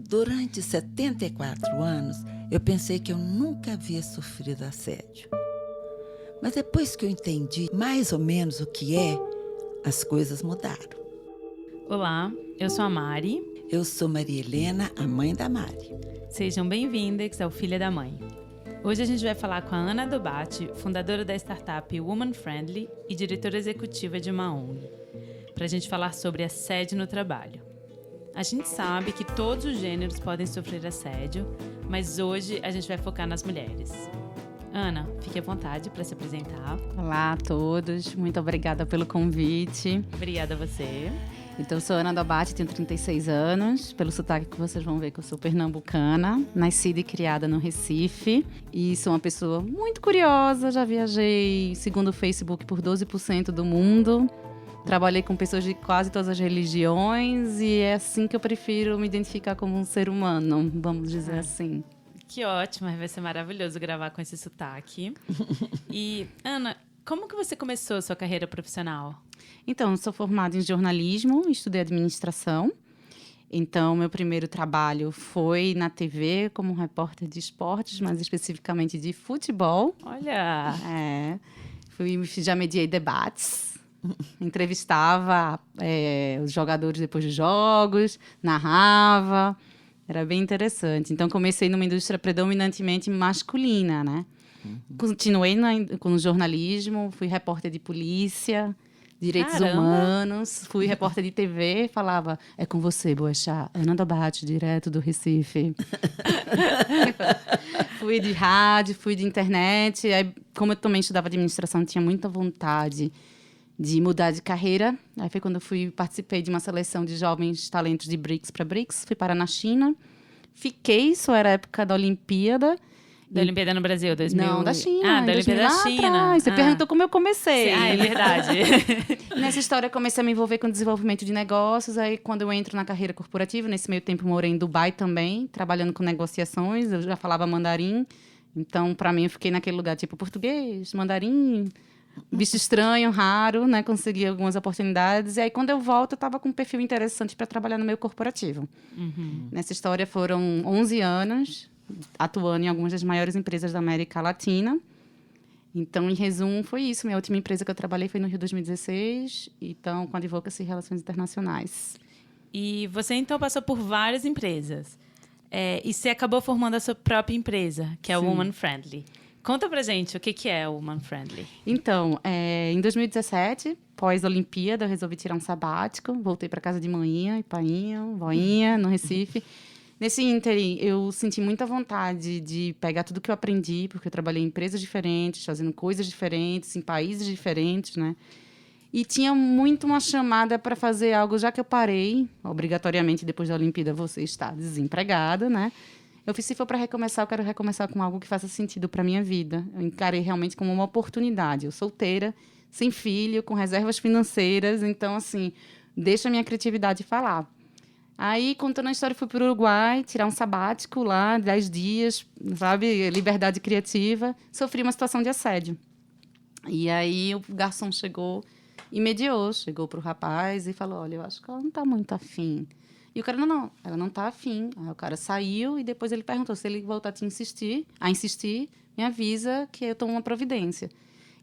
Durante 74 anos, eu pensei que eu nunca havia sofrido assédio. Mas depois que eu entendi mais ou menos o que é, as coisas mudaram. Olá, eu sou a Mari. Eu sou Maria Helena, a mãe da Mari. Sejam bem-vindos ao Filha da Mãe. Hoje a gente vai falar com a Ana Dobatti, fundadora da startup Woman Friendly e diretora executiva de uma ONG, para a gente falar sobre assédio no trabalho. A gente sabe que todos os gêneros podem sofrer assédio, mas hoje a gente vai focar nas mulheres. Ana, fique à vontade para se apresentar. Olá a todos, muito obrigada pelo convite. Obrigada a você. Então, eu sou Ana Dobatti, tenho 36 anos. Pelo sotaque que vocês vão ver que eu sou pernambucana, nascida e criada no Recife. E sou uma pessoa muito curiosa, já viajei, segundo o Facebook, por 12% do mundo. Trabalhei com pessoas de quase todas as religiões e é assim que eu prefiro me identificar como um ser humano, vamos dizer assim. Que ótimo, vai ser maravilhoso gravar com esse sotaque. E, Ana, como que você começou a sua carreira profissional? Então, eu sou formada em jornalismo, estudei administração. Então, meu primeiro trabalho foi na TV como repórter de esportes, mais especificamente de futebol. Olha! Já mediei debates. Entrevistava os jogadores depois dos jogos, narrava, era bem interessante. Então, comecei numa indústria predominantemente masculina, né? Continuei com o jornalismo, fui repórter de polícia, direitos humanos, fui repórter de TV, falava, é com você, Boechat, Ana Dobatti, direto do Recife. Fui de rádio, fui de internet, aí, como eu também estudava administração, tinha muita vontade de mudar de carreira. Aí foi quando eu participei de uma seleção de jovens talentos de BRICS para BRICS. Fui parar na China. Fiquei, isso era a época da Olimpíada. Da Olimpíada no Brasil, 2000? Não, da China. Ah, da Olimpíada da China. Você perguntou como eu comecei. Ah, é verdade. Nessa história, eu comecei a me envolver com o desenvolvimento de negócios. Aí, quando eu entro na carreira corporativa, nesse meio tempo, morei em Dubai também, trabalhando com negociações. Eu já falava mandarim. Então, para mim, eu fiquei naquele lugar, tipo, português, mandarim, bicho estranho, raro, né? Consegui algumas oportunidades. E aí, quando eu volto, eu estava com um perfil interessante para trabalhar no meio corporativo. Nessa história, foram 11 anos atuando em algumas das maiores empresas da América Latina. Então, em resumo, foi isso. Minha última empresa que eu trabalhei foi no Rio 2016, então, com Advocacy e Relações Internacionais. E você, então, passou por várias empresas. E você acabou formando a sua própria empresa, que é a Woman Friendly. Conta pra gente o que é o Woman Friendly. Então, em 2017, pós-Olimpíada, eu resolvi tirar um sabático. Voltei para casa de manhinha, painha, voinha, no Recife. Nesse ínterim, eu senti muita vontade de pegar tudo que eu aprendi, porque eu trabalhei em empresas diferentes, fazendo coisas diferentes, em países diferentes, né? E tinha muito uma chamada para fazer algo, já que eu parei, obrigatoriamente, depois da Olimpíada, você está desempregada, né? Eu fiz, se for para recomeçar, eu quero recomeçar com algo que faça sentido para a minha vida. Eu encarei realmente como uma oportunidade. Eu solteira, sem filho, com reservas financeiras. Então, assim, deixa a minha criatividade falar. Aí, contando a história, fui para o Uruguai, tirar um sabático lá, 10 dias, sabe? Liberdade criativa. Sofri uma situação de assédio. E aí, o garçom chegou e mediou. Chegou para o rapaz e falou, olha, eu acho que ela não está muito afim. E o cara, não, ela não está afim. Aí o cara saiu e depois ele perguntou se ele voltar a insistir, me avisa que eu tomo uma providência.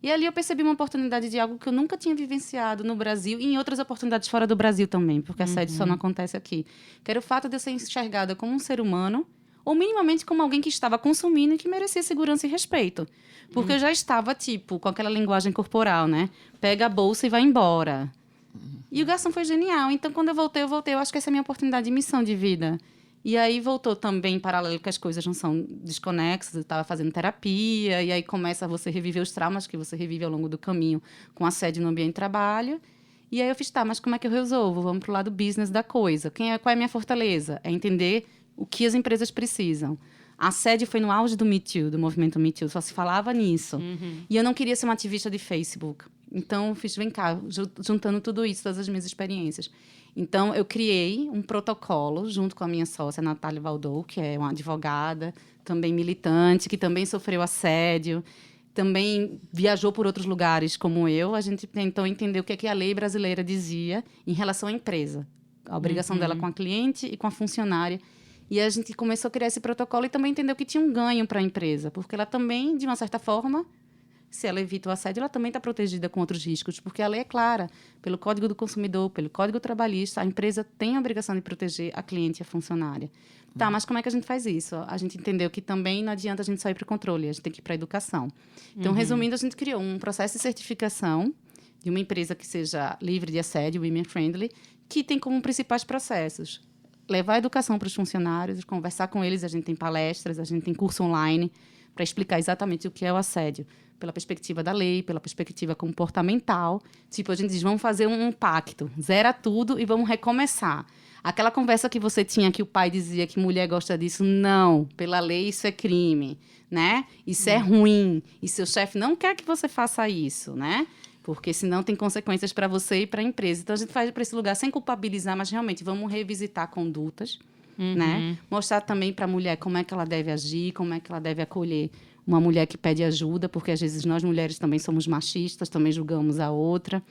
E ali eu percebi uma oportunidade de algo que eu nunca tinha vivenciado no Brasil e em outras oportunidades fora do Brasil também, porque assédio só não acontece aqui. Que era o fato de eu ser enxergada como um ser humano ou minimamente como alguém que estava consumindo e que merecia segurança e respeito. Porque eu já estava, tipo, com aquela linguagem corporal, né? Pega a bolsa e vai embora. E o garçom foi genial. Então, quando eu voltei. Eu acho que essa é a minha oportunidade de missão de vida. E aí, voltou também em paralelo que as coisas não são desconexas. Eu estava fazendo terapia. E aí, começa a você reviver os traumas que você revive ao longo do caminho com assédio no ambiente de trabalho. E aí, eu fiz, mas como é que eu resolvo? Vamos para o lado business da coisa. Qual é a minha fortaleza? É entender o que as empresas precisam. Assédio foi no auge do Me Too, do movimento Me Too. Só se falava nisso. E eu não queria ser uma ativista de Facebook. Então, fiz, vem cá, juntando tudo isso, todas as minhas experiências. Então, eu criei um protocolo junto com a minha sócia, Natália Valdou, que é uma advogada, também militante, que também sofreu assédio, também viajou por outros lugares como eu. A gente tentou entender o que é que a lei brasileira dizia em relação à empresa, a obrigação dela com a cliente e com a funcionária. E a gente começou a criar esse protocolo e também entendeu que tinha um ganho para a empresa, porque ela também, de uma certa forma, se ela evita o assédio, ela também está protegida com outros riscos, porque a lei é clara. Pelo Código do Consumidor, pelo Código Trabalhista, a empresa tem a obrigação de proteger a cliente e a funcionária. Tá, mas como é que a gente faz isso? A gente entendeu que também não adianta a gente só ir para o controle, a gente tem que ir para a educação. Então, resumindo, a gente criou um processo de certificação de uma empresa que seja livre de assédio, women friendly, que tem como principais processos levar a educação para os funcionários, conversar com eles, a gente tem palestras, a gente tem curso online para explicar exatamente o que é o assédio, pela perspectiva da lei, pela perspectiva comportamental. Tipo, a gente diz, vamos fazer um pacto, zera tudo e vamos recomeçar. Aquela conversa que você tinha que o pai dizia que mulher gosta disso, não, pela lei isso é crime, né? Isso é ruim, e seu chefe não quer que você faça isso, né? Porque senão tem consequências para você e para a empresa. Então, a gente faz para esse lugar sem culpabilizar, mas realmente vamos revisitar condutas, né? Mostrar também para a mulher como é que ela deve agir, como é que ela deve acolher uma mulher que pede ajuda, porque às vezes nós mulheres também somos machistas, também julgamos a outra.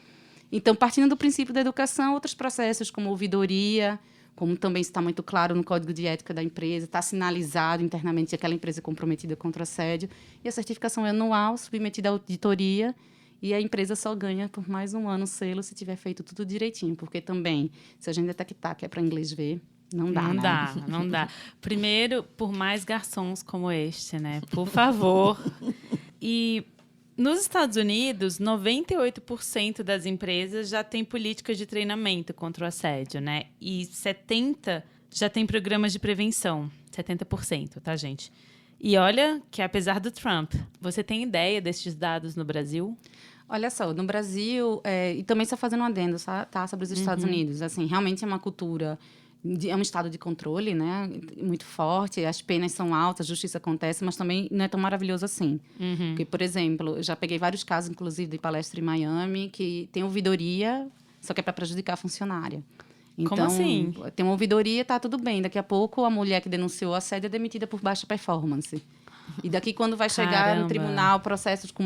Então, partindo do princípio da educação, outros processos como ouvidoria, como também está muito claro no Código de Ética da empresa, está sinalizado internamente aquela empresa comprometida contra o assédio, e a certificação é anual, submetida à auditoria, e a empresa só ganha por mais um ano o selo se tiver feito tudo direitinho, porque também, se a gente detectar que é para inglês ver, não dá, né? Não dá. Primeiro, por mais garçons como este, né? Por favor. E nos Estados Unidos, 98% das empresas já têm políticas de treinamento contra o assédio, né? E 70% já tem programas de prevenção. 70%, tá, gente? E olha que, apesar do Trump, você tem ideia destes dados no Brasil? Olha só, no Brasil, e também só fazendo um adendo, tá, sobre os Estados Unidos, assim, realmente é uma cultura, é um estado de controle, né, muito forte, as penas são altas, a justiça acontece, mas também não é tão maravilhoso assim. Porque, por exemplo, eu já peguei vários casos, inclusive, de palestra em Miami, que tem ouvidoria, só que é para prejudicar a funcionária. Então, como assim? Tem uma ouvidoria, tá tudo bem. Daqui a pouco, a mulher que denunciou o assédio é demitida por baixa performance. E daqui, quando vai chegar no tribunal, processos com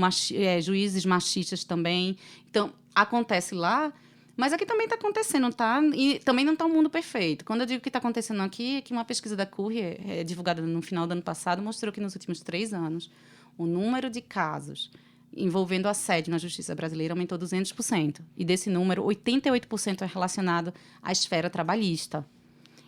juízes machistas também. Então, acontece lá, mas aqui também está acontecendo, tá? E também não está um mundo perfeito. Quando eu digo que está acontecendo aqui, é que uma pesquisa da Courier, divulgada no final do ano passado, mostrou que nos últimos 3 anos, o número de casos envolvendo assédio na justiça brasileira aumentou 200%. E desse número, 88% é relacionado à esfera trabalhista.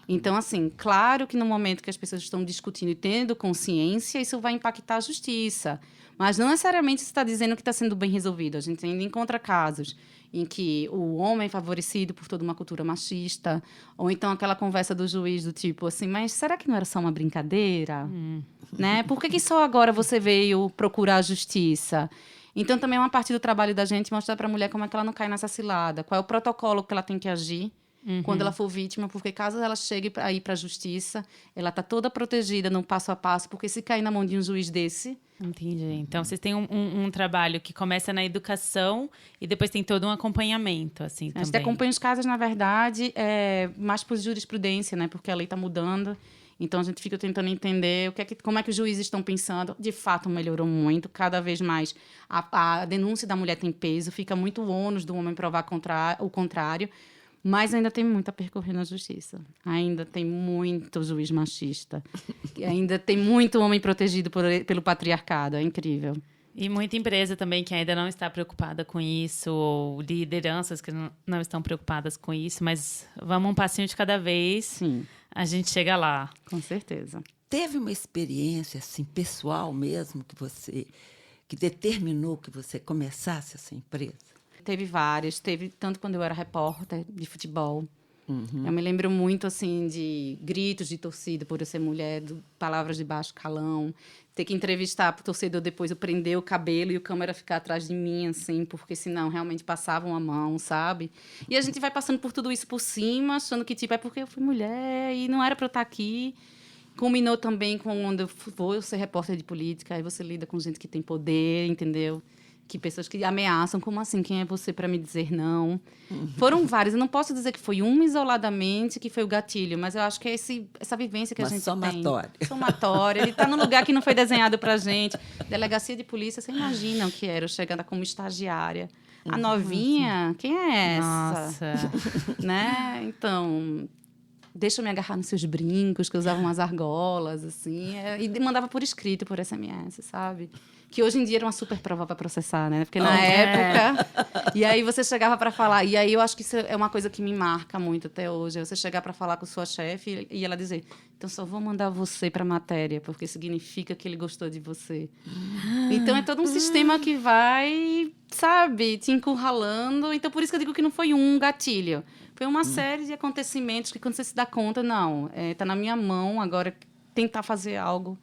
Então, assim, claro que no momento que as pessoas estão discutindo e tendo consciência, isso vai impactar a justiça. Mas não necessariamente isso está dizendo que está sendo bem resolvido. A gente ainda encontra casos em que o homem é favorecido por toda uma cultura machista, ou então aquela conversa do juiz do tipo assim, mas será que não era só uma brincadeira? Né? Por que só agora você veio procurar a justiça? Então, também é uma parte do trabalho da gente mostrar para a mulher como é que ela não cai nessa cilada, qual é o protocolo que ela tem que agir quando ela for vítima, porque caso ela chegue a ir para a justiça, ela está toda protegida no passo a passo, porque se cair na mão de um juiz desse... Entendi. Então, vocês têm um trabalho que começa na educação e depois tem todo um acompanhamento, assim, também. A gente acompanha os casos, na verdade, mais por jurisprudência, né? Porque a lei está mudando. Então, a gente fica tentando entender como é que os juízes estão pensando. De fato, melhorou muito. Cada vez mais a denúncia da mulher tem peso. Fica muito ônus do homem provar o contrário. Mas ainda tem muito a percorrer na justiça. Ainda tem muito juiz machista. Ainda tem muito homem protegido pelo patriarcado. É incrível. E muita empresa também que ainda não está preocupada com isso, ou lideranças que não estão preocupadas com isso. Mas vamos um passinho de cada vez. Sim. A gente chega lá. Com certeza. Teve uma experiência assim, pessoal mesmo que determinou que você começasse essa empresa? Teve várias. Teve tanto quando eu era repórter de futebol. Eu me lembro muito, assim, de gritos de torcida por eu ser mulher, palavras de baixo calão. Ter que entrevistar o torcedor depois, eu prender o cabelo e o câmera ficar atrás de mim, assim, porque senão realmente passavam a mão, sabe? E a gente vai passando por tudo isso por cima, achando que, tipo, é porque eu fui mulher e não era para eu estar aqui. Culminou também com quando eu vou ser repórter de política, aí você lida com gente que tem poder, entendeu? Que pessoas que ameaçam, como assim? Quem é você para me dizer não? Foram várias. Eu não posso dizer que foi uma isoladamente que foi o gatilho, mas eu acho que é essa vivência que a gente somatória. tem. Somatória. Ele está num lugar que não foi desenhado para gente. Delegacia de polícia, você imagina o que era eu chegando como estagiária. A novinha, quem é essa? Nossa. Né? Então, deixa eu me agarrar nos seus brincos, que eu usava umas argolas, assim, e mandava por escrito, por SMS, sabe? Que hoje em dia era uma super prova para processar, né? Porque na época... E aí você chegava para falar... E aí eu acho que isso é uma coisa que me marca muito até hoje. É você chegar para falar com sua chefe e ela dizer, então só vou mandar você para a matéria, porque significa que ele gostou de você. Então é todo um sistema que vai, sabe, te encurralando. Então por isso que eu digo que não foi um gatilho. Foi uma série de acontecimentos que quando você se dá conta, não, tá na minha mão agora tentar fazer algo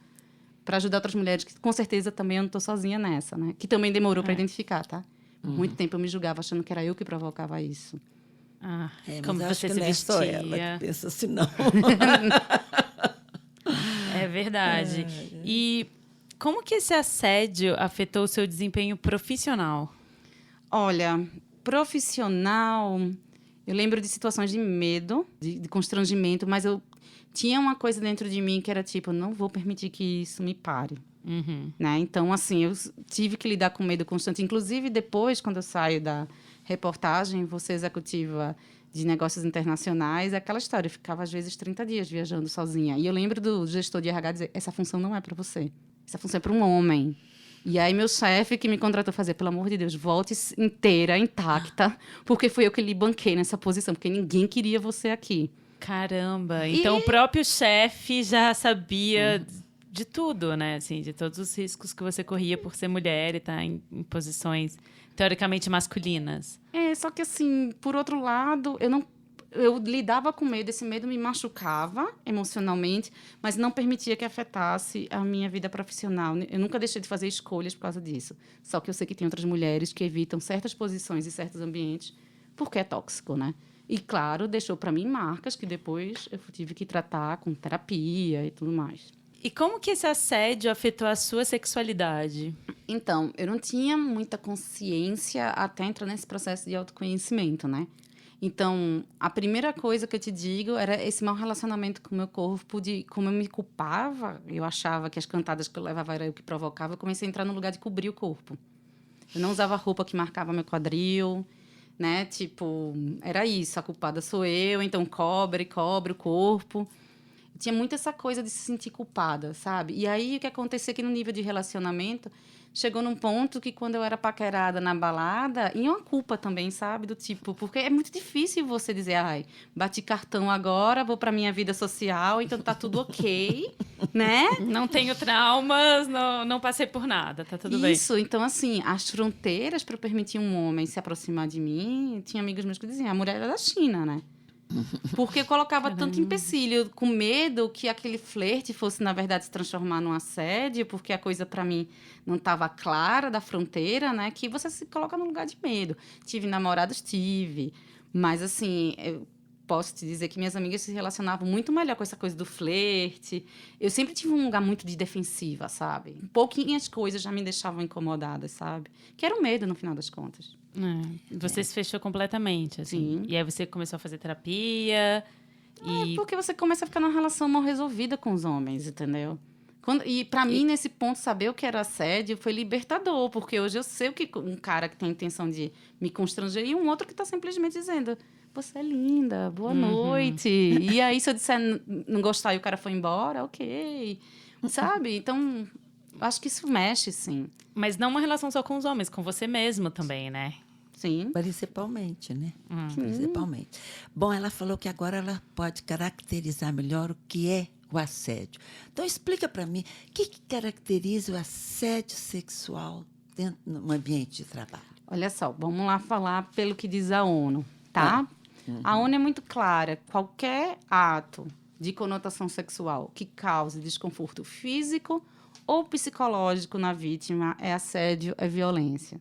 para ajudar outras mulheres, que com certeza também eu não estou sozinha nessa, né? Que também demorou para identificar, tá? Muito tempo eu me julgava achando que era eu que provocava isso. Como mas você acho se que não é só vestia. ela que pensa assim, não. É verdade. E como que esse assédio afetou o seu desempenho profissional? Olha, profissional... Eu lembro de situações de medo, de constrangimento, mas eu tinha uma coisa dentro de mim que era tipo, não vou permitir que isso me pare. Né? Então, assim, eu tive que lidar com medo constante. Inclusive, depois, quando eu saio da reportagem, vou ser executiva de negócios internacionais, é aquela história. Eu ficava, às vezes, 30 dias viajando sozinha. E eu lembro do gestor de RH dizer, essa função não é para você. Essa função é para um homem. E aí, meu chefe que me contratou fazer, pelo amor de Deus, volte inteira, intacta, porque fui eu que lhe banquei nessa posição, porque ninguém queria você aqui. Caramba! Então, o próprio chefe já sabia de tudo, né? Assim, de todos os riscos que você corria por ser mulher e estar em posições teoricamente masculinas. Só que assim, por outro lado, eu lidava com medo, esse medo me machucava emocionalmente, mas não permitia que afetasse a minha vida profissional. Eu nunca deixei de fazer escolhas por causa disso. Só que eu sei que tem outras mulheres que evitam certas posições e certos ambientes porque é tóxico, né? E, claro, deixou para mim marcas que depois eu tive que tratar com terapia e tudo mais. E como que esse assédio afetou a sua sexualidade? Então, eu não tinha muita consciência até entrar nesse processo de autoconhecimento, né? Então, a primeira coisa que eu te digo era esse mau relacionamento com o meu corpo, de como eu me culpava, eu achava que as cantadas que eu levava era eu que provocava, eu comecei a entrar no lugar de cobrir o corpo. Eu não usava roupa que marcava meu quadril, né? Tipo, era isso, a culpada sou eu, então cobre o corpo. Tinha muito essa coisa de se sentir culpada, sabe? E aí, o que acontecia é que no nível de relacionamento, chegou num ponto que quando eu era paquerada na balada, e uma culpa também, sabe? Do tipo, porque é muito difícil você dizer, ai, bati cartão agora, vou pra minha vida social, então tá tudo ok, né? Não tenho traumas, não passei por nada, tá tudo bem. Isso, então assim, as fronteiras para permitir um homem se aproximar de mim, tinha amigos meus que diziam, a mulher era da China, né? Porque eu colocava tanto empecilho, com medo que aquele flerte fosse, na verdade, se transformar num assédio, porque a coisa, para mim, não estava clara da fronteira, né? Que você se coloca num lugar de medo. Tive namorados, tive. Mas, assim, eu posso te dizer que minhas amigas se relacionavam muito melhor com essa coisa do flerte. Eu sempre tive um lugar muito de defensiva, sabe? Pouquinhas coisas já me deixavam incomodadas, sabe? Que era o medo, no final das contas. Você se fechou completamente, assim. Sim. E aí você começou a fazer terapia. Porque você começa a ficar numa relação mal resolvida com os homens, entendeu? E para mim, nesse ponto, saber o que era assédio foi libertador, porque hoje eu sei o que um cara que tem a intenção de me constranger e um outro que está simplesmente dizendo, você é linda, boa noite. E aí, se eu disser não gostar e o cara foi embora, ok. Sabe? Então, acho que isso mexe, sim. Mas não uma relação só com os homens, com você mesmo também, né? Sim. Principalmente, né? Principalmente. Bom, ela falou que agora ela pode caracterizar melhor o que é o assédio. Então, explica para mim, o que caracteriza o assédio sexual dentro no ambiente de trabalho? Olha só, vamos lá falar pelo que diz a ONU, tá? A ONU é muito clara. Qualquer ato de conotação sexual que cause desconforto físico ou psicológico na vítima é assédio, é violência.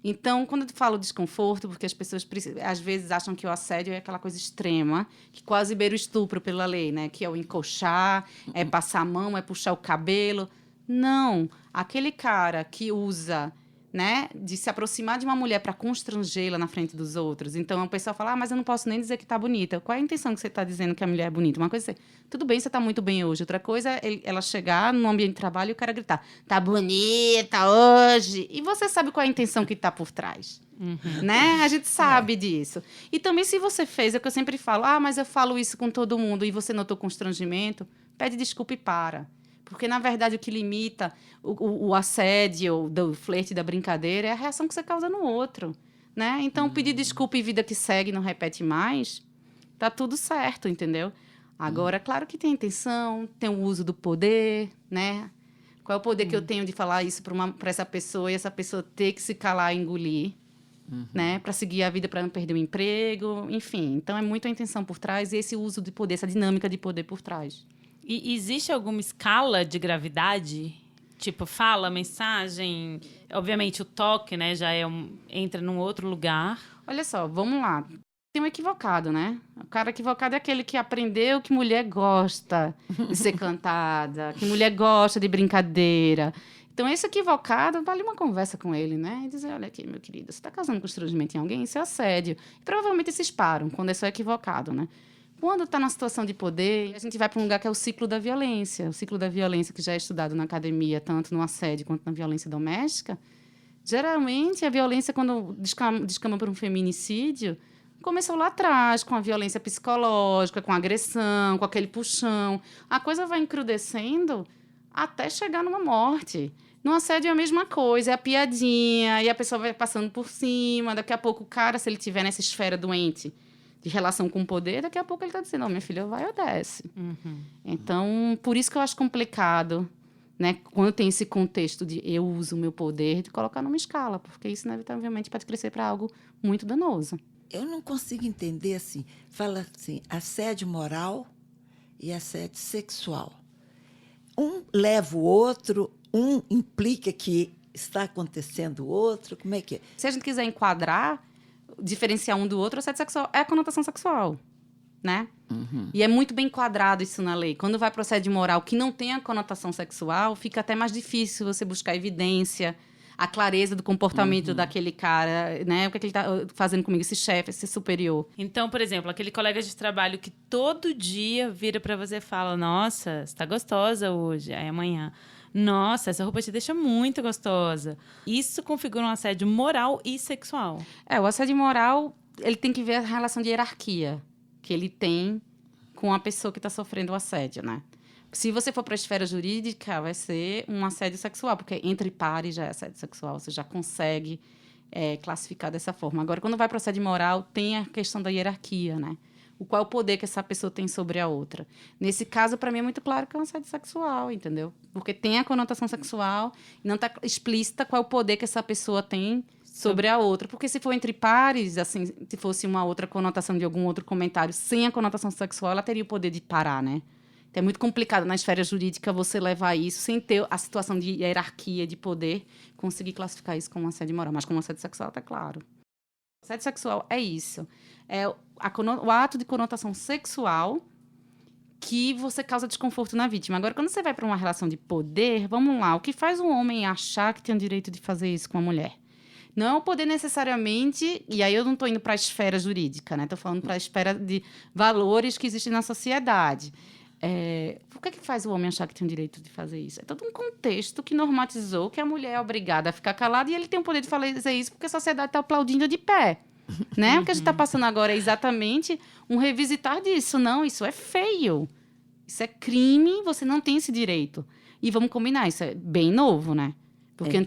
Então, quando eu falo desconforto, porque as pessoas às vezes acham que o assédio é aquela coisa extrema, que quase beira o estupro pela lei, né? Que é o encoxar, é passar a mão, é puxar o cabelo. Não. Aquele cara que usa, né, de se aproximar de uma mulher para constrangê-la na frente dos outros. Então, a pessoa fala, mas eu não posso nem dizer que está bonita. Qual é a intenção que você está dizendo que a mulher é bonita? Uma coisa é, tudo bem, você está muito bem hoje. Outra coisa é ela chegar no ambiente de trabalho e o cara gritar, tá bonita hoje. E você sabe qual é a intenção que está por trás. Né? A gente sabe disso. E também, se você fez, é o que eu sempre falo, mas eu falo isso com todo mundo e você notou constrangimento, pede desculpa e para. Porque, na verdade, o que limita o assédio, do flerte, da brincadeira, é a reação que você causa no outro. Né? Então, pedir desculpa e vida que segue, não repete mais, tá tudo certo, entendeu? Agora, claro que tem intenção, tem o uso do poder, né? Qual é o poder que eu tenho de falar isso para essa pessoa e essa pessoa ter que se calar e engolir, né? Para seguir a vida, para não perder o emprego, enfim. Então, é muito a intenção por trás e esse uso de poder, essa dinâmica de poder por trás. E existe alguma escala de gravidade? Tipo, fala, mensagem... Obviamente, o toque, né, já entra num outro lugar. Olha só, vamos lá. Tem um equivocado, né? O cara equivocado é aquele que aprendeu que mulher gosta de ser cantada, que mulher gosta de brincadeira. Então, esse equivocado, vale uma conversa com ele, né? E dizer, olha aqui, meu querido, você está causando constrangimento em alguém? Isso é assédio. E provavelmente esses param, quando é só equivocado, né? Quando está na situação de poder, a gente vai para um lugar que é o ciclo da violência. O ciclo da violência que já é estudado na academia, tanto no assédio quanto na violência doméstica. Geralmente, a violência, quando descama para um feminicídio, começou lá atrás, com a violência psicológica, com a agressão, com aquele puxão. A coisa vai encrudecendo até chegar numa morte. No assédio é a mesma coisa, é a piadinha, e a pessoa vai passando por cima. Daqui a pouco, o cara, se ele estiver nessa esfera doente de relação com o poder, daqui a pouco ele está dizendo, minha filha, vai ou desce. Então, por isso que eu acho complicado, né, quando tem esse contexto de eu uso o meu poder, de colocar numa escala, porque isso, inevitavelmente, pode crescer para algo muito danoso. Eu não consigo entender, assim, fala assim, assédio moral e assédio sexual. Um leva o outro, um implica que está acontecendo o outro, como é que é? Se a gente quiser enquadrar, diferenciar um do outro, o assédio sexual é a conotação sexual, né? E é muito bem enquadrado isso na lei. Quando vai para o assédio moral que não tem a conotação sexual, fica até mais difícil você buscar evidência, a clareza do comportamento daquele cara, né? O que ele está fazendo comigo, esse chefe, esse superior. Então, por exemplo, aquele colega de trabalho que todo dia vira para você e fala, nossa, você está gostosa hoje. Aí amanhã, nossa, essa roupa te deixa muito gostosa. Isso configura um assédio moral e sexual. O assédio moral, ele tem que ver a relação de hierarquia que ele tem com a pessoa que está sofrendo o assédio, né? Se você for para a esfera jurídica, vai ser um assédio sexual, porque entre pares já é assédio sexual, você já consegue classificar dessa forma. Agora, quando vai para o assédio moral, tem a questão da hierarquia, né? Qual é o poder que essa pessoa tem sobre a outra. Nesse caso, para mim, é muito claro que é um assédio sexual, entendeu? Porque tem a conotação sexual e não está explícita qual é o poder que essa pessoa tem sobre a outra. Porque se for entre pares, assim, se fosse uma outra conotação de algum outro comentário sem a conotação sexual, ela teria o poder de parar, né? Então, é muito complicado na esfera jurídica você levar isso sem ter a situação de hierarquia, de poder, conseguir classificar isso como um assédio moral. Mas como assédio sexual, tá claro. Assédio sexual é isso. É o ato de conotação sexual que você causa desconforto na vítima. Agora, quando você vai para uma relação de poder, vamos lá, o que faz um homem achar que tem o direito de fazer isso com a mulher? Não é o poder necessariamente, e aí eu não estou indo para a esfera jurídica, né? Estou falando para a esfera de valores que existem na sociedade. Por que faz o homem achar que tem o direito de fazer isso? É todo um contexto que normatizou que a mulher é obrigada a ficar calada e ele tem o poder de fazer isso porque a sociedade está aplaudindo de pé. Né? O que a gente está passando agora é exatamente um revisitar disso. Não, isso é feio. Isso é crime, você não tem esse direito. E vamos combinar, isso é bem novo, né? Porque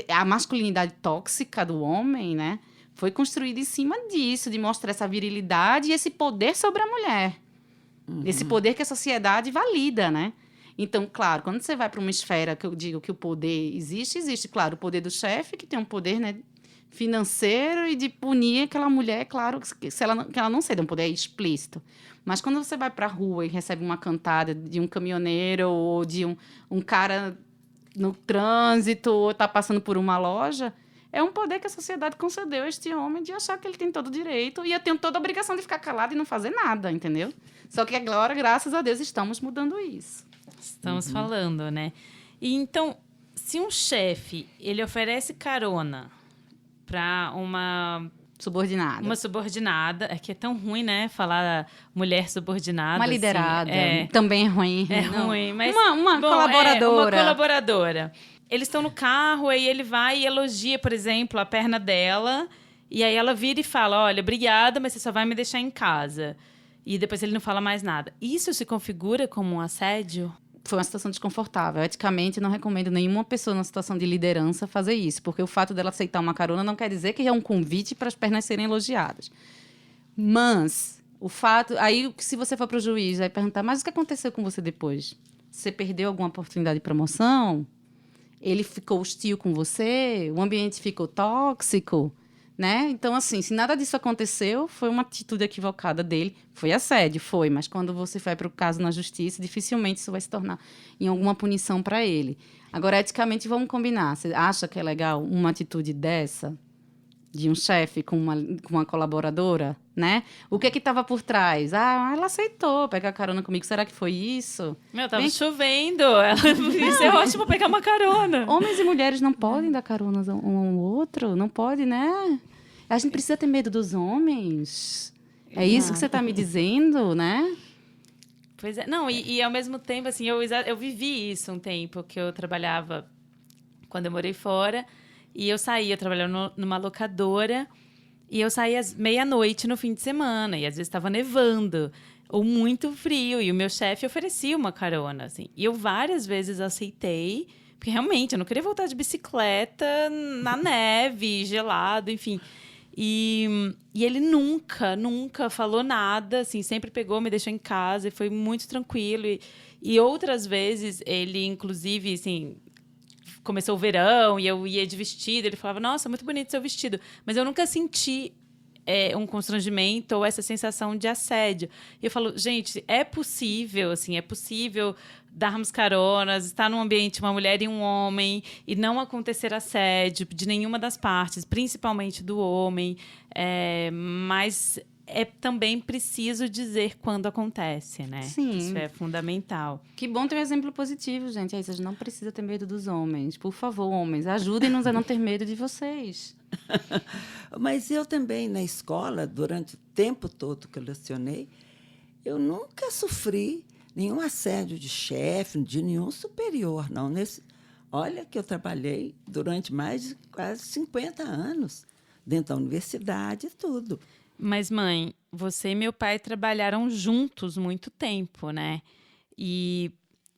a masculinidade tóxica do homem, né, foi construída em cima disso, de mostrar essa virilidade e esse poder sobre a mulher. Esse poder que a sociedade valida, né? Então, claro, quando você vai para uma esfera que eu digo que o poder existe, claro, o poder do chefe, que tem um poder, né, financeiro e de punir aquela mulher, claro, que ela não ceda, um poder explícito. Mas quando você vai para a rua e recebe uma cantada de um caminhoneiro ou de um cara no trânsito ou está passando por uma loja, é um poder que a sociedade concedeu a este homem de achar que ele tem todo o direito e eu tenho toda a obrigação de ficar calado e não fazer nada, entendeu? Só que agora, graças a Deus, estamos mudando isso. Estamos falando, né? E então, se um chefe, ele oferece carona para uma subordinada, é que é tão ruim, né, falar mulher subordinada. Uma liderada, assim, também é ruim. É ruim, mas... Uma colaboradora. Uma colaboradora. Eles estão no carro, aí ele vai e elogia, por exemplo, a perna dela, e aí ela vira e fala, olha, obrigada, mas você só vai me deixar em casa. E depois ele não fala mais nada. Isso se configura como um assédio? Foi uma situação desconfortável. Eticamente, não recomendo nenhuma pessoa numa situação de liderança fazer isso, porque o fato dela aceitar uma carona não quer dizer que é um convite para as pernas serem elogiadas. Mas, o fato... Aí, se você for para o juiz, vai perguntar, mas o que aconteceu com você depois? Você perdeu alguma oportunidade de promoção? Ele ficou hostil com você? O ambiente ficou tóxico? Né? Então, assim, se nada disso aconteceu, foi uma atitude equivocada dele. Foi assédio, foi. Mas quando você vai para o caso na justiça, dificilmente isso vai se tornar em alguma punição para ele. Agora, eticamente, vamos combinar. Você acha que é legal uma atitude dessa? De um chefe com uma colaboradora, né? O que estava por trás? Ah, ela aceitou pegar carona comigo. Será que foi isso? Tava chovendo. Isso é ótimo pegar uma carona. Homens e mulheres não podem dar caronas um ao outro? Não pode, né? A gente precisa ter medo dos homens. É isso que você está me dizendo, né? Pois é. Não, e ao mesmo tempo, assim, eu vivi isso um tempo que eu trabalhava quando eu morei fora. E eu trabalhava numa locadora, e eu saía às meia-noite no fim de semana, e às vezes estava nevando, ou muito frio, e o meu chefe oferecia uma carona, assim. E eu várias vezes aceitei, porque realmente eu não queria voltar de bicicleta na neve, gelado, enfim. E ele nunca falou nada, assim, sempre pegou, me deixou em casa, e foi muito tranquilo. E outras vezes, ele, inclusive, assim... Começou o verão e eu ia de vestido. Ele falava, nossa, muito bonito seu vestido. Mas eu nunca senti um constrangimento ou essa sensação de assédio. E eu falo, gente, é possível darmos caronas, estar num ambiente, uma mulher e um homem, e não acontecer assédio de nenhuma das partes, principalmente do homem. Mas... é também preciso dizer quando acontece, né? Sim. Isso é fundamental. Que bom ter um exemplo positivo, gente. Aí vocês não precisam ter medo dos homens. Por favor, homens, ajudem-nos a não ter medo de vocês. Mas eu também, na escola, durante o tempo todo que eu lecionei, eu nunca sofri nenhum assédio de chefe, de nenhum superior, não. Olha que eu trabalhei durante mais de quase 50 anos, dentro da universidade e tudo. Mas, mãe, você e meu pai trabalharam juntos muito tempo, né? E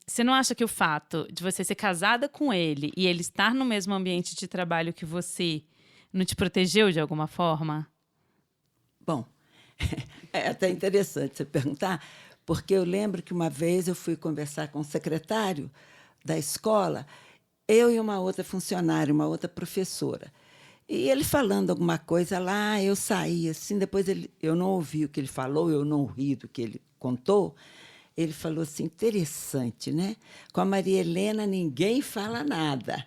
você não acha que o fato de você ser casada com ele e ele estar no mesmo ambiente de trabalho que você não te protegeu de alguma forma? Bom, é até interessante você perguntar, porque eu lembro que uma vez eu fui conversar com o secretário da escola, eu e uma outra funcionária, uma outra professora. E ele falando alguma coisa lá, eu saí assim, depois eu não ouvi o que ele falou, eu não ri do que ele contou. Ele falou assim, interessante, né? Com a Maria Helena ninguém fala nada,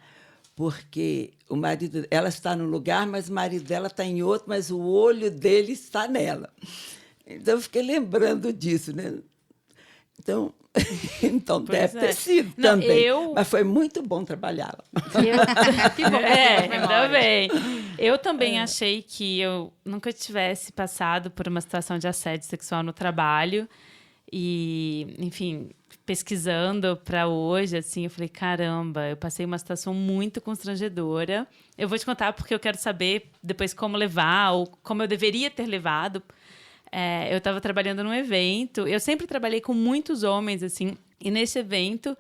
porque o marido, ela está num lugar, mas o marido dela está em outro, mas o olho dele está nela. Então, eu fiquei lembrando disso, né? Então deve ter sido também. Mas foi muito bom trabalhar lá. Que bom. Ainda bem. Eu também achei que eu nunca tivesse passado por uma situação de assédio sexual no trabalho. E, enfim, pesquisando para hoje, assim, eu falei, caramba, eu passei uma situação muito constrangedora. Eu vou te contar porque eu quero saber depois como levar ou como eu deveria ter levado. Eu estava trabalhando num evento. Eu sempre trabalhei com muitos homens, assim. E nesse evento,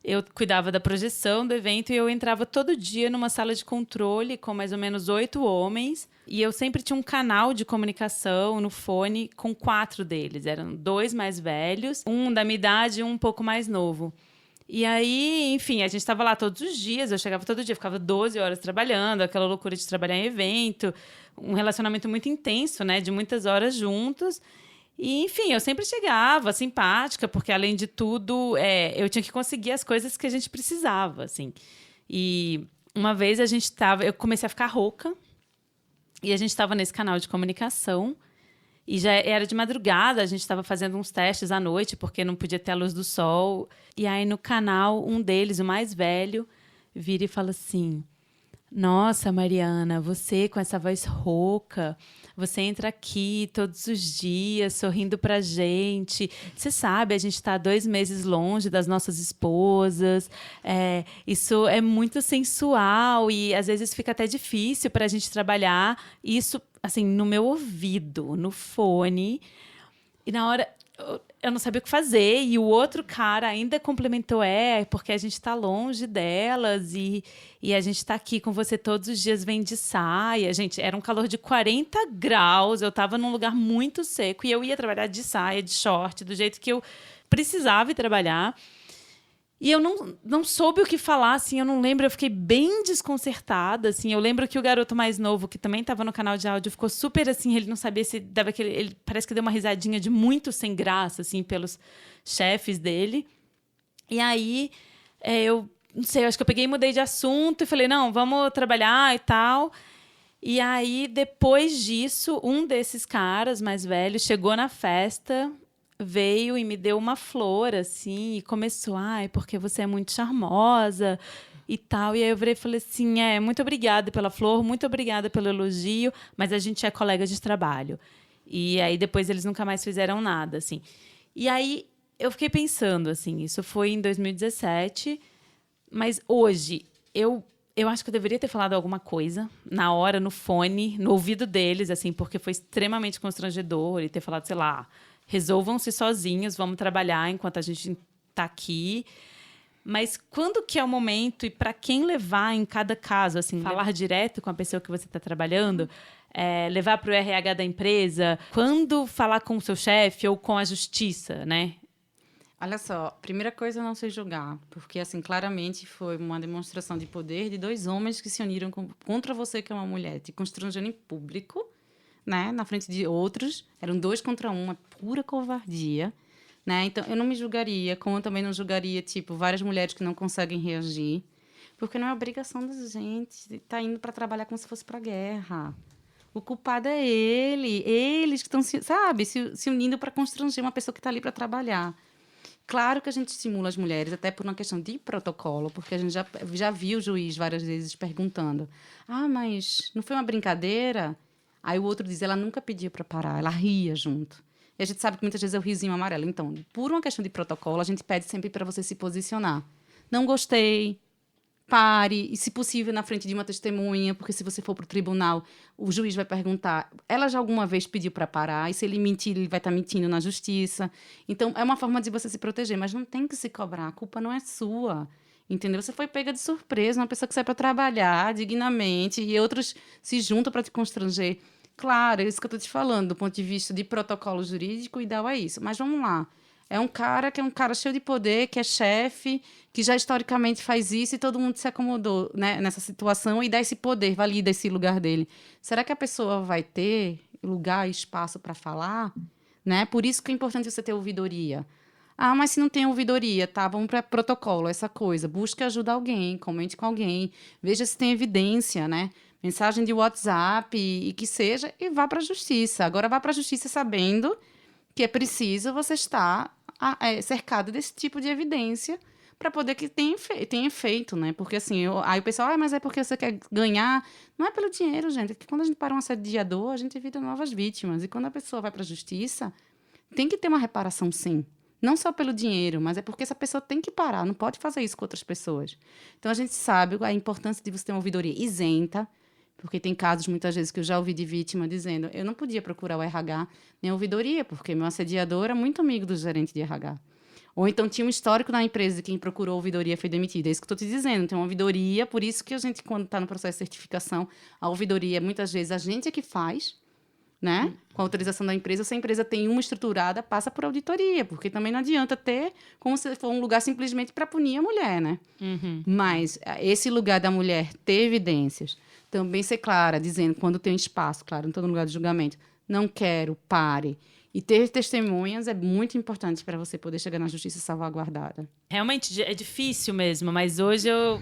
eu cuidava da projeção do evento e eu entrava todo dia numa sala de controle com mais ou menos 8 homens. E eu sempre tinha um canal de comunicação no fone com 4 deles. Eram 2 mais velhos, um da minha idade e um pouco mais novo. E aí, enfim, a gente estava lá todos os dias. Eu chegava todo dia, ficava 12 horas trabalhando. Aquela loucura de trabalhar em evento. Um relacionamento muito intenso, né? De muitas horas juntos. E, enfim, eu sempre chegava simpática, porque, além de tudo, eu tinha que conseguir as coisas que a gente precisava, assim. E uma vez eu comecei a ficar rouca, e a gente estava nesse canal de comunicação, e já era de madrugada, a gente estava fazendo uns testes à noite, porque não podia ter a luz do sol. E aí, no canal, um deles, o mais velho, vira e fala assim: nossa, Mariana, você com essa voz rouca, você entra aqui todos os dias sorrindo pra gente. Você sabe, a gente está 2 meses longe das nossas esposas. Isso é muito sensual e às vezes fica até difícil para a gente trabalhar. Isso, assim, no meu ouvido, no fone. E na hora eu não sabia o que fazer. E o outro cara ainda complementou: porque a gente está longe delas e a gente está aqui com você todos os dias, vem de saia. Gente, era um calor de 40 graus, eu estava num lugar muito seco e eu ia trabalhar de saia, de short, do jeito que eu precisava ir trabalhar. E eu não soube o que falar, assim, eu não lembro, eu fiquei bem desconcertada, assim. Eu lembro que o garoto mais novo, que também estava no canal de áudio, ficou super, assim, ele não sabia se dava aquele... Ele parece que deu uma risadinha de muito sem graça, assim, pelos chefes dele. E aí, eu não sei, eu acho que eu peguei e mudei de assunto e falei: não, vamos trabalhar e tal. E aí, depois disso, um desses caras mais velhos chegou na festa, veio e me deu uma flor, assim, e começou: porque você é muito charmosa e tal. E aí eu virei e falei assim: muito obrigada pela flor, muito obrigada pelo elogio, mas a gente é colega de trabalho. E aí depois eles nunca mais fizeram nada, assim. E aí eu fiquei pensando, assim, isso foi em 2017, mas hoje eu acho que eu deveria ter falado alguma coisa na hora, no fone, no ouvido deles, assim, porque foi extremamente constrangedor e ter falado, sei lá, resolvam-se sozinhos, vamos trabalhar enquanto a gente está aqui. Mas quando que é o momento e para quem levar em cada caso? Assim, falar direto com a pessoa que você está trabalhando, levar para o RH da empresa, quando falar com o seu chefe ou com a justiça, né? Olha só, primeira coisa, não se julgar, porque, assim, claramente foi uma demonstração de poder de 2 homens que se uniram contra você, que é uma mulher, te constrangendo em público, né, na frente de outros. Eram 2 contra 1, é pura covardia, né? Então, eu não me julgaria, como eu também não julgaria, tipo, várias mulheres que não conseguem reagir, porque não é obrigação da gente estar indo para trabalhar como se fosse para a guerra. O culpado é eles que estão, sabe, se unindo para constranger uma pessoa que está ali para trabalhar. Claro que a gente estimula as mulheres, até por uma questão de protocolo, porque a gente já viu o juiz várias vezes perguntando: mas não foi uma brincadeira? Aí o outro diz: ela nunca pediu para parar, ela ria junto. E a gente sabe que muitas vezes é o risinho amarelo. Então, por uma questão de protocolo, a gente pede sempre para você se posicionar. Não gostei, pare, e se possível na frente de uma testemunha, porque se você for para o tribunal, o juiz vai perguntar: ela já alguma vez pediu para parar? E se ele mentir, ele vai estar mentindo na justiça. Então, é uma forma de você se proteger, mas não tem que se cobrar, a culpa não é sua. Entendeu? Você foi pega de surpresa, uma pessoa que sai para trabalhar dignamente e outros se juntam para te constranger. Claro, é isso que eu estou te falando, do ponto de vista de protocolo jurídico, o ideal é isso. Mas vamos lá. É um cara cheio de poder, que é chefe, que já historicamente faz isso e todo mundo se acomodou, né, nessa situação e dá esse poder, valida esse lugar dele. Será que a pessoa vai ter lugar e espaço para falar? Né? Por isso que é importante você ter ouvidoria. Mas se não tem ouvidoria, tá? Vamos para protocolo, essa coisa. Busque ajudar alguém, comente com alguém, veja se tem evidência, né? Mensagem de WhatsApp e que seja, e vá para a justiça. Agora vá para a justiça sabendo que é preciso você estar cercado desse tipo de evidência para poder que tenha efeito, né? Porque assim, aí o pessoal: mas é porque você quer ganhar. Não é pelo dinheiro, gente. É que quando a gente para um assediador, a gente evita novas vítimas. E quando a pessoa vai para a justiça, tem que ter uma reparação, sim. Não só pelo dinheiro, mas é porque essa pessoa tem que parar, não pode fazer isso com outras pessoas. Então, a gente sabe a importância de você ter uma ouvidoria isenta, porque tem casos, muitas vezes, que eu já ouvi de vítima dizendo: eu não podia procurar o RH nem a ouvidoria, porque meu assediador era muito amigo do gerente de RH. Ou então tinha um histórico na empresa de quem procurou a ouvidoria foi demitido. É isso que eu estou te dizendo. Tem uma ouvidoria, por isso que a gente, quando está no processo de certificação, a ouvidoria, muitas vezes, a gente é que faz, né? Com a autorização da empresa. Se a empresa tem uma estruturada, passa por auditoria, porque também não adianta ter como se for um lugar simplesmente para punir a mulher, né? Uhum. Mas esse lugar da mulher ter evidências, também ser clara, dizendo quando tem espaço, claro, não estou no lugar de julgamento, não quero, pare. E ter testemunhas é muito importante para você poder chegar na justiça salvaguardada. Realmente é difícil mesmo, mas hoje eu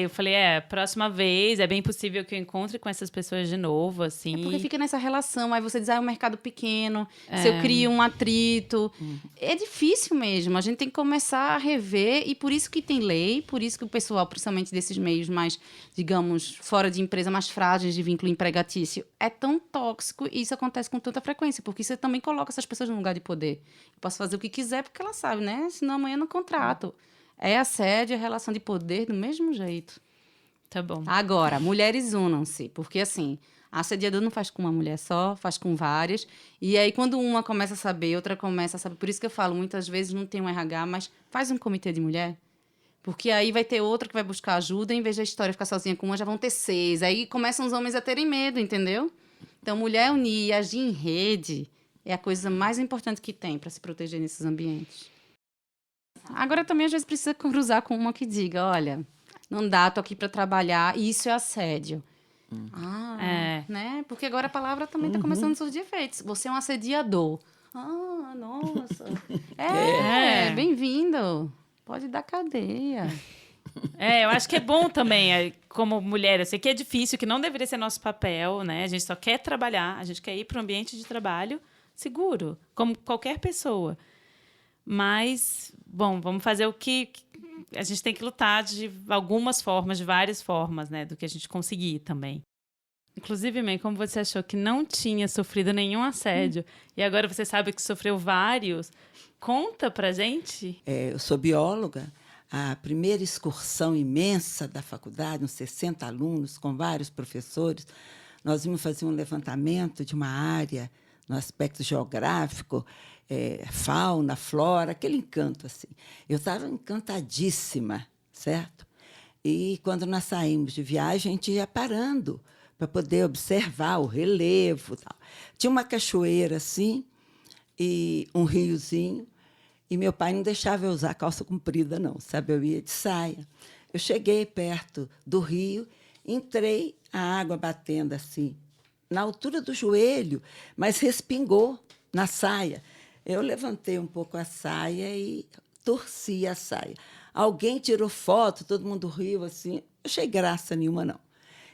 falei, próxima vez é bem possível que eu encontre com essas pessoas de novo, assim. É porque fica nessa relação, aí você diz, é um mercado pequeno, se eu crio um atrito. É difícil mesmo, a gente tem que começar a rever, e por isso que tem lei, por isso que o pessoal, principalmente desses meios mais, digamos, fora de empresa, mais frágeis de vínculo empregatício, é tão tóxico, e isso acontece com tanta frequência, porque você também coloca essas pessoas no lugar de poder. Eu posso fazer o que quiser, porque ela sabe, né? Senão amanhã eu não contrato. É assédio, é relação de poder do mesmo jeito. Tá bom. Agora, mulheres unam-se, porque assim, a assediador não faz com uma mulher só, faz com várias. E aí, quando uma começa a saber, outra começa a saber. Por isso que eu falo, muitas vezes não tem um RH, mas faz um comitê de mulher. Porque aí vai ter outra que vai buscar ajuda, em vez da história ficar sozinha com uma, já vão ter 6. Aí começam os homens a terem medo, entendeu? Então, mulher unir e agir em rede é a coisa mais importante que tem para se proteger nesses ambientes. Agora, também, às vezes, precisa cruzar com uma que diga, olha, não dá, tô aqui para trabalhar, e isso é assédio. Né? Porque agora a palavra também está começando a surgir efeitos. Você é um assediador. Nossa. Bem-vindo. Pode dar cadeia. Eu acho que é bom também, como mulher. Eu sei que é difícil, que não deveria ser nosso papel, né? A gente só quer trabalhar, a gente quer ir para um ambiente de trabalho seguro, como qualquer pessoa. Mas, bom, vamos fazer o que a gente tem que lutar de algumas formas, de várias formas, né? Do que a gente conseguir também. Inclusive, May, como você achou que não tinha sofrido nenhum assédio e agora você sabe que sofreu vários, conta pra gente. Eu sou bióloga. A primeira excursão imensa da faculdade, uns 60 alunos, com vários professores, nós íamos fazer um levantamento de uma área no aspecto geográfico, fauna, flora, aquele encanto, assim. Eu estava encantadíssima, certo? E, quando nós saímos de viagem, a gente ia parando para poder observar o relevo. Tal. Tinha uma cachoeira, assim, e um riozinho, e meu pai não deixava eu usar calça comprida, não, sabe? Eu ia de saia. Eu cheguei perto do rio, entrei, a água batendo, assim, na altura do joelho, mas respingou na saia. Eu levantei um pouco a saia e torci a saia. Alguém tirou foto, todo mundo riu, assim. Não achei graça nenhuma, não.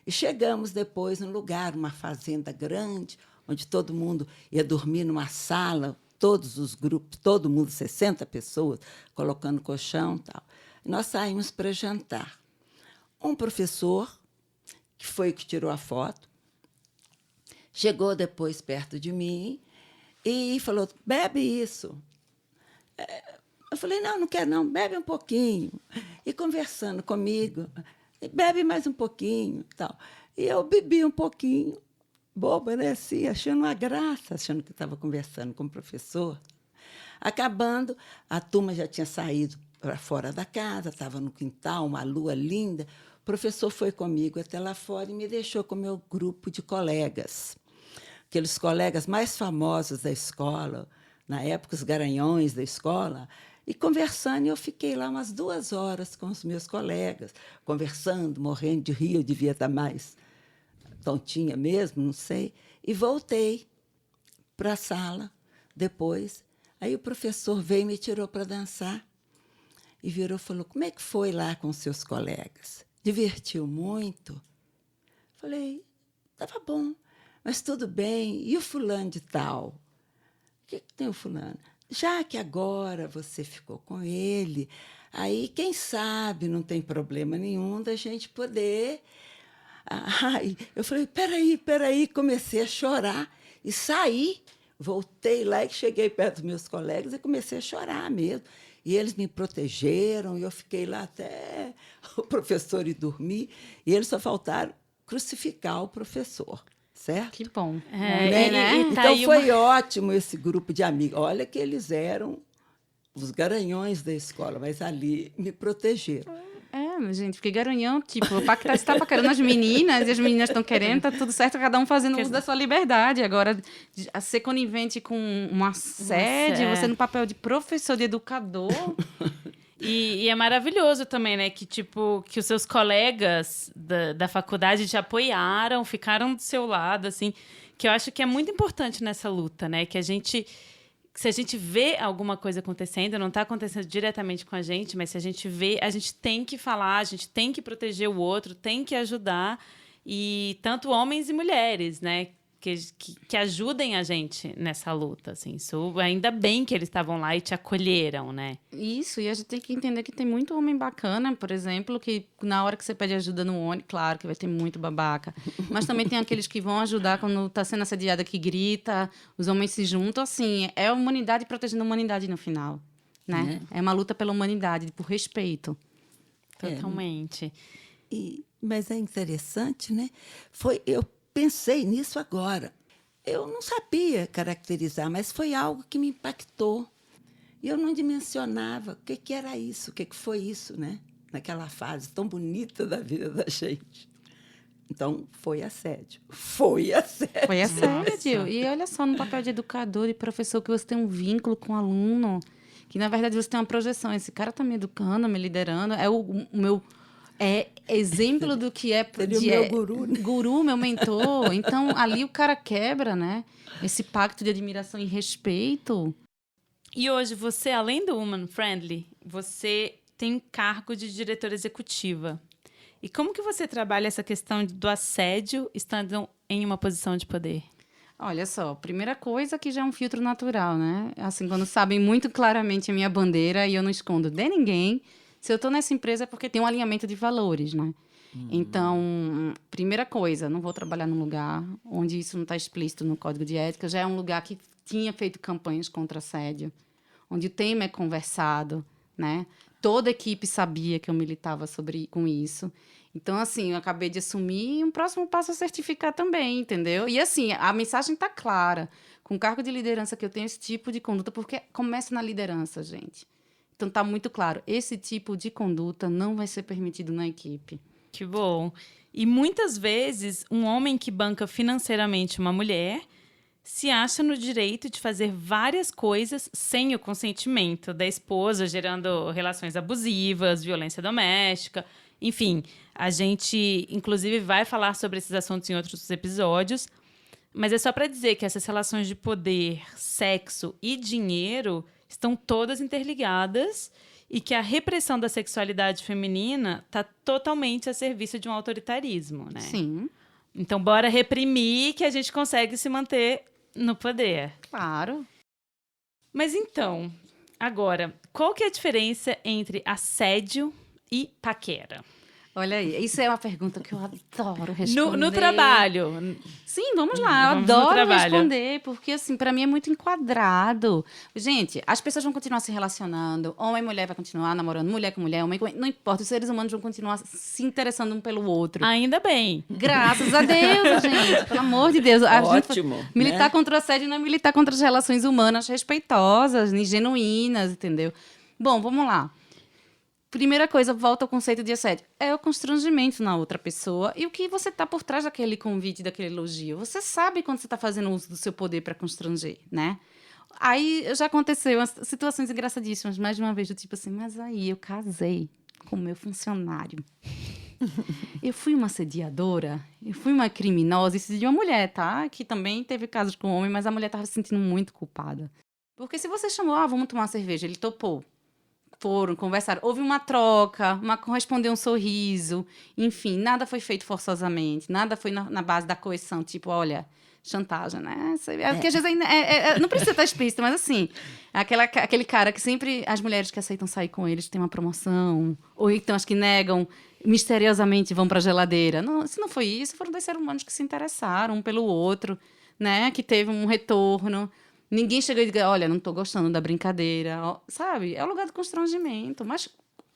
E chegamos depois num lugar, uma fazenda grande, onde todo mundo ia dormir numa sala, todos os grupos, todo mundo, 60 pessoas, colocando colchão e tal. E nós saímos para jantar. Um professor, que foi o que tirou a foto, chegou depois perto de mim e falou, bebe isso. Eu falei, não quero não, bebe um pouquinho. E conversando comigo, bebe mais um pouquinho. Tal. E eu bebi um pouquinho, boba, né? Assim, achando uma graça, achando que estava conversando com o professor. Acabando, a turma já tinha saído para fora da casa, estava no quintal, uma lua linda. O professor foi comigo até lá fora e me deixou com o meu grupo de colegas. Aqueles colegas mais famosos da escola, na época, os garanhões da escola, e conversando, eu fiquei lá umas 2 horas com os meus colegas, conversando, morrendo de rir, eu devia estar mais tontinha mesmo, não sei, e voltei para a sala depois. Aí o professor veio e me tirou para dançar, e virou e falou, como é que foi lá com os seus colegas? Divertiu muito? Falei, estava bom. Mas tudo bem, e o fulano de tal? O que tem o fulano? Já que agora você ficou com ele, aí, quem sabe, não tem problema nenhum da gente poder... eu falei, peraí, comecei a chorar e saí. Voltei lá e cheguei perto dos meus colegas e comecei a chorar mesmo. E eles me protegeram, e eu fiquei lá até o professor ir dormir, e eles só faltaram crucificar o professor. Certo? Que bom. Né? Então, foi ótimo esse grupo de amigos. Olha que eles eram os garanhões da escola, mas ali me protegeram. Gente, porque garanhão, tipo, você tá paquerando as meninas, e as meninas estão querendo, tá tudo certo, cada um fazendo uso da sua liberdade. Agora, a ser conivente com um assédio, você no papel de professor, de educador... E é maravilhoso também, né? Que, tipo, que os seus colegas da faculdade te apoiaram, ficaram do seu lado, assim. Que eu acho que é muito importante nessa luta, né? Que a gente se a gente vê alguma coisa acontecendo, não está acontecendo diretamente com a gente, mas se a gente vê, a gente tem que falar, a gente tem que proteger o outro, tem que ajudar, e tanto homens e mulheres, né, que ajudem a gente nessa luta, assim. Isso, ainda bem que eles estavam lá e te acolheram, né? Isso, e a gente tem que entender que tem muito homem bacana, por exemplo, que na hora que você pede ajuda no ônibus, claro que vai ter muito babaca, mas também tem aqueles que vão ajudar quando está sendo assediada, que grita, os homens se juntam, assim, é a humanidade protegendo a humanidade no final, né? É uma luta pela humanidade, por respeito. Totalmente. Mas é interessante, né? Eu pensei nisso agora. Eu não sabia caracterizar, mas foi algo que me impactou. E eu não dimensionava o que era isso, o que foi isso, né? Naquela fase tão bonita da vida da gente. Então, foi assédio. Foi assédio. Foi assédio. E olha só, no papel de educador e professor, que você tem um vínculo com o aluno, que, na verdade, você tem uma projeção. Esse cara está me educando, me liderando. É o meu... É exemplo do que é... Seria o meu guru, né? Guru, meu mentor. Então, ali o cara quebra, né? Esse pacto de admiração e respeito. E hoje, você, além do Woman Friendly, você tem um cargo de diretora executiva. E como que você trabalha essa questão do assédio estando em uma posição de poder? Olha só, primeira coisa que já é um filtro natural, né? Assim, quando sabem muito claramente a minha bandeira e eu não escondo de ninguém... Se eu estou nessa empresa é porque tem um alinhamento de valores, né? Então, primeira coisa, não vou trabalhar num lugar onde isso não está explícito no Código de Ética. Já é um lugar que tinha feito campanhas contra assédio, onde o tema é conversado, né? Toda a equipe sabia que eu militava com isso. Então, assim, eu acabei de assumir e um próximo passo é certificar também, entendeu? E, assim, a mensagem está clara. Com o cargo de liderança que eu tenho esse tipo de conduta, porque começa na liderança, gente. Então, está muito claro, esse tipo de conduta não vai ser permitido na equipe. Que bom. E muitas vezes, um homem que banca financeiramente uma mulher se acha no direito de fazer várias coisas sem o consentimento da esposa, gerando relações abusivas, violência doméstica. Enfim, a gente, inclusive, vai falar sobre esses assuntos em outros episódios. Mas é só para dizer que essas relações de poder, sexo e dinheiro estão todas interligadas e que a repressão da sexualidade feminina está totalmente a serviço de um autoritarismo, né? Sim. Então, bora reprimir que a gente consegue se manter no poder. Claro. Mas então, agora, qual que é a diferença entre assédio e paquera? Olha aí, isso é uma pergunta que eu adoro responder. No trabalho. Sim, vamos lá. Eu adoro responder, porque, assim, para mim é muito enquadrado. Gente, as pessoas vão continuar se relacionando. Homem e mulher vai continuar namorando. Mulher com mulher, homem com... Não importa, os seres humanos vão continuar se interessando um pelo outro. Ainda bem. Graças a Deus, gente. Pelo amor de Deus. Ótimo. Militar, né? Contra o assédio não é militar contra as relações humanas respeitosas e genuínas, entendeu? Bom, vamos lá. Primeira coisa, volta ao conceito de assédio. É o constrangimento na outra pessoa e o que você está por trás daquele convite, daquele elogio. Você sabe quando você está fazendo uso do seu poder para constranger, né? Aí já aconteceu situações engraçadíssimas, mais de uma vez, do tipo assim, mas aí eu casei com o meu funcionário. Eu fui uma assediadora, eu fui uma criminosa, isso de uma mulher, tá? Que também teve casos com homem, mas a mulher estava se sentindo muito culpada. Porque se você chamou, vamos tomar uma cerveja, ele topou. Foram, conversaram, houve uma troca, correspondeu um sorriso, enfim, nada foi feito forçosamente, nada foi na base da coerção, tipo, olha, chantagem, né? Porque às vezes não precisa estar explícito, mas assim, aquele cara que sempre, as mulheres que aceitam sair com eles têm uma promoção, ou então as que negam, misteriosamente vão para a geladeira. Não, se não foi isso, foram dois seres humanos que se interessaram um pelo outro, né? Que teve um retorno. Ninguém chegou e disse, olha, não estou gostando da brincadeira, sabe? É o lugar do constrangimento, mas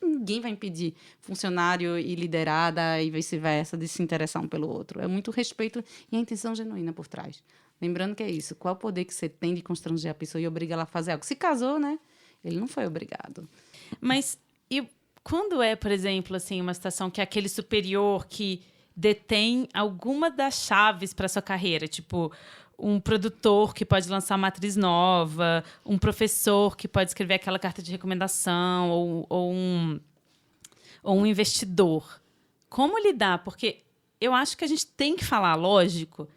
ninguém vai impedir funcionário e liderada e vice-versa de se interessar um pelo outro. É muito respeito e a intenção genuína por trás. Lembrando que é isso, qual é o poder que você tem de constranger a pessoa e obrigar ela a fazer algo? Se casou, né? Ele não foi obrigado. Mas e quando é, por exemplo, assim, uma situação que é aquele superior que detém alguma das chaves para sua carreira, tipo... um produtor que pode lançar uma atriz nova, um professor que pode escrever aquela carta de recomendação, ou um investidor. Como lidar? Porque eu acho que a gente tem que falar, lógico,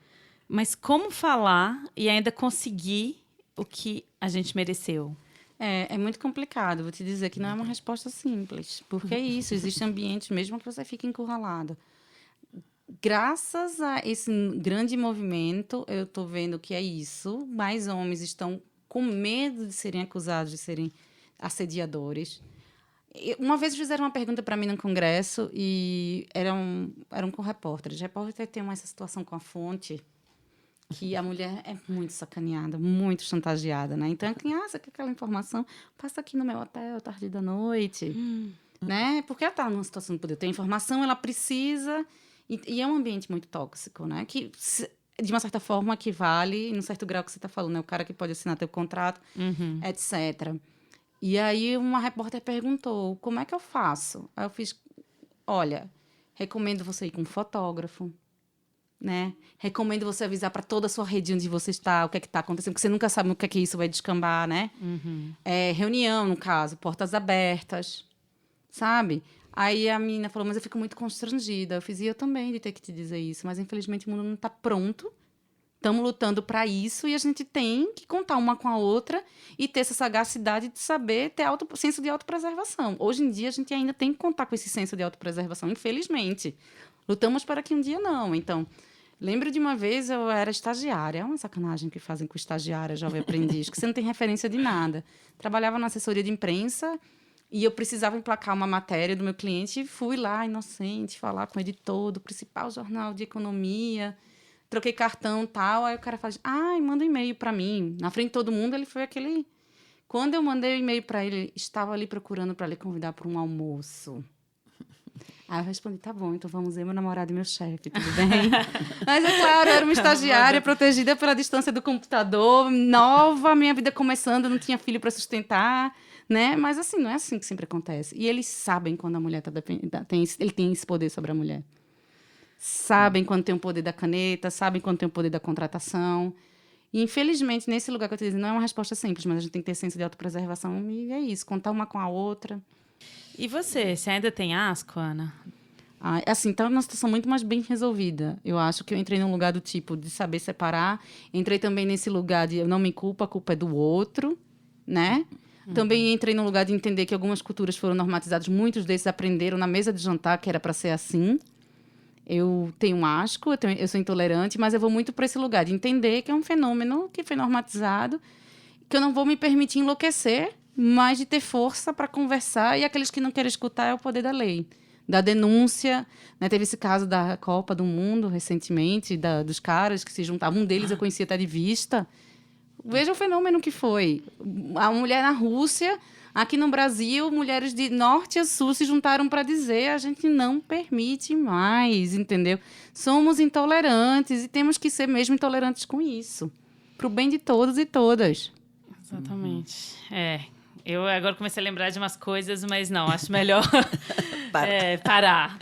mas como falar e ainda conseguir o que a gente mereceu? É muito complicado. Vou te dizer que não é uma resposta simples. Porque é isso, existem ambientes mesmo que você fica encurralado. Graças a esse grande movimento, eu estou vendo que é isso. Mais homens estão com medo de serem acusados de serem assediadores. Uma vez fizeram uma pergunta para mim no congresso e eram com repórteres. Repórter tem essa situação com a fonte que a mulher é muito sacaneada, muito chantageada, né? Então, quem você quer aquela informação? Passa aqui no meu hotel, tarde da noite, né? Porque ela está numa situação de poder ter informação, ela precisa... E é um ambiente muito tóxico, né? Que, de uma certa forma, equivale, num certo grau que você está falando, né? O cara que pode assinar teu contrato, etc. E aí, uma repórter perguntou, como é que eu faço? Aí eu fiz, olha, recomendo você ir com um fotógrafo, né? Recomendo você avisar para toda a sua rede onde você está, o que é que está acontecendo, porque você nunca sabe o que é que isso vai descambar, né? Reunião, no caso, portas abertas, sabe? Aí a menina falou, mas eu fico muito constrangida. Eu fiz, e eu também de ter que te dizer isso, mas infelizmente o mundo não está pronto. Estamos lutando para isso e a gente tem que contar uma com a outra e ter essa sagacidade de saber ter senso de autopreservação. Hoje em dia, a gente ainda tem que contar com esse senso de autopreservação, infelizmente. Lutamos para que um dia não. Então, lembro de uma vez, eu era estagiária. É uma sacanagem que fazem com estagiária, jovem aprendiz, que você não tem referência de nada. Trabalhava na assessoria de imprensa e eu precisava emplacar uma matéria do meu cliente e fui lá, inocente, falar com o editor do principal jornal de economia. Troquei cartão e tal, aí o cara fala, manda um e-mail para mim. Na frente de todo mundo, ele foi aquele... Quando eu mandei o e-mail para ele, estava ali procurando para lhe convidar para um almoço. Aí eu respondi, tá bom, então vamos ver meu namorado e meu chefe, tudo bem? Mas é claro, eu era uma estagiária protegida pela distância do computador, nova, minha vida começando, não tinha filho para sustentar, né? Mas assim, não é assim que sempre acontece. E eles sabem quando a mulher ele tem esse poder sobre a mulher. Sabem quando tem o poder da caneta, sabem quando tem o poder da contratação. E, infelizmente, nesse lugar que eu te disse, não é uma resposta simples, mas a gente tem que ter senso de autopreservação e é isso, contar uma com a outra. E você ainda tem asco, Ana? Assim, tá numa situação muito mais bem resolvida. Eu acho que eu entrei num lugar do tipo de saber separar. Entrei também nesse lugar de eu não me culpo, a culpa é do outro, né? Também entrei num lugar de entender que algumas culturas foram normatizadas, muitos desses aprenderam na mesa de jantar que era para ser assim. Eu tenho um asco, eu sou intolerante, mas eu vou muito para esse lugar de entender que é um fenômeno que foi normatizado, que eu não vou me permitir enlouquecer, mas de ter força para conversar. E aqueles que não querem escutar é o poder da lei, da denúncia. Né? Teve esse caso da Copa do Mundo, recentemente, dos caras que se juntavam. Um deles eu conhecia até de vista. Veja o fenômeno que foi. A mulher na Rússia... Aqui no Brasil, mulheres de norte a sul se juntaram para dizer a gente não permite mais, entendeu? Somos intolerantes e temos que ser mesmo intolerantes com isso. Para o bem de todos e todas. Exatamente. Eu agora comecei a lembrar de umas coisas, mas não, acho melhor parar.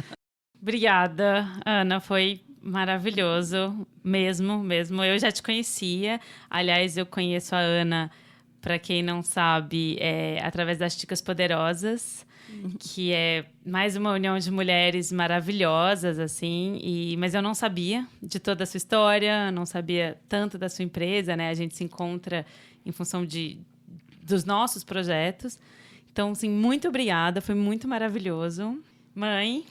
Obrigada, Ana, foi maravilhoso, mesmo. Eu já te conhecia. Aliás, eu conheço a Ana... Para quem não sabe, através das Chicas Poderosas, que é mais uma união de mulheres maravilhosas, assim. Mas eu não sabia de toda a sua história, não sabia tanto da sua empresa, né? A gente se encontra em função dos nossos projetos. Então, assim, muito obrigada, foi muito maravilhoso. Mãe?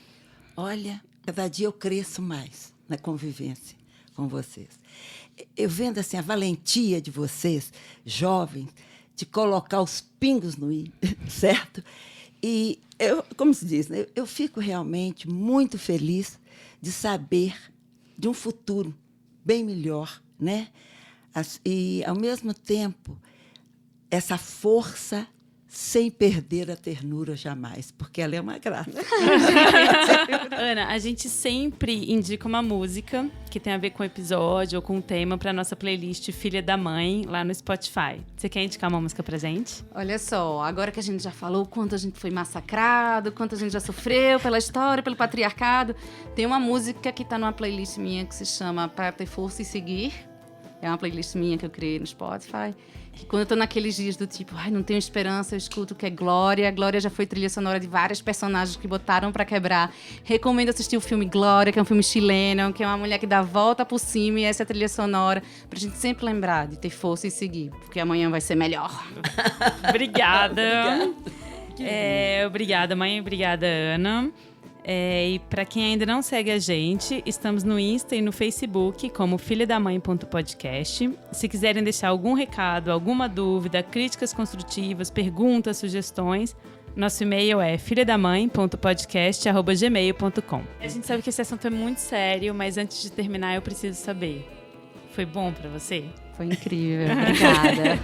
Olha, cada dia eu cresço mais na convivência com vocês. Eu vendo assim, a valentia de vocês, jovens, de colocar os pingos no i, certo? E, como se diz, né? Eu fico realmente muito feliz de saber de um futuro bem melhor, né? E, ao mesmo tempo, essa força sem perder a ternura jamais, porque ela é uma graça. Ana, a gente sempre indica uma música que tem a ver com o episódio ou com o tema para nossa playlist Filha da Mãe, lá no Spotify. Você quer indicar uma música pra gente? Olha só, agora que a gente já falou quanto a gente foi massacrado, quanto a gente já sofreu pela história, pelo patriarcado, tem uma música que tá numa playlist minha que se chama Para Ter Força e Seguir, É uma playlist minha que eu criei no Spotify. Que quando eu tô naqueles dias do tipo, ai, não tenho esperança, eu escuto que é Glória. Glória já foi trilha sonora de vários personagens que botaram pra quebrar. Recomendo assistir o filme Glória, que é um filme chileno, que é uma mulher que dá a volta por cima e essa é a trilha sonora. Pra gente sempre lembrar de ter força e seguir, porque amanhã vai ser melhor. Obrigada. Obrigada, mãe. Obrigada, Ana. E para quem ainda não segue a gente, estamos no Insta e no Facebook como filhadamãe.podcast. Se quiserem deixar algum recado, alguma dúvida, críticas construtivas, perguntas, sugestões, nosso e-mail é filhadamãe.podcast@gmail.com. A gente sabe que esse assunto é muito sério, mas antes de terminar eu preciso saber. Foi bom para você? Foi incrível, obrigada.